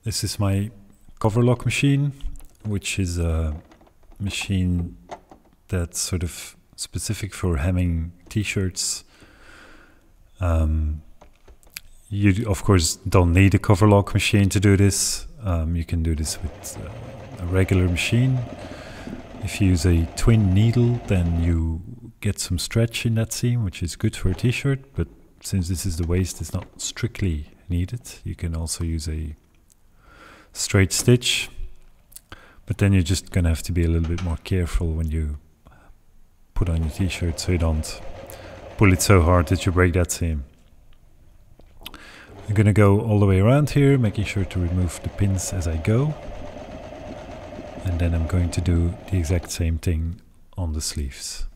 This is my coverlock machine, which is a machine that's sort of specific for hemming t-shirts. You of course don't need a coverlock machine to do this. You can do this with a regular machine. If you use a twin needle, then you get some stretch in that seam, which is good for a t-shirt, but since this is the waist, it's not strictly needed. You can also use a straight stitch, but then you're just gonna have to be a little bit more careful when you put on your t-shirt so you don't pull it so hard that you break that seam. I'm gonna go all the way around here, making sure to remove the pins as I go, and then I'm going to do the exact same thing on the sleeves.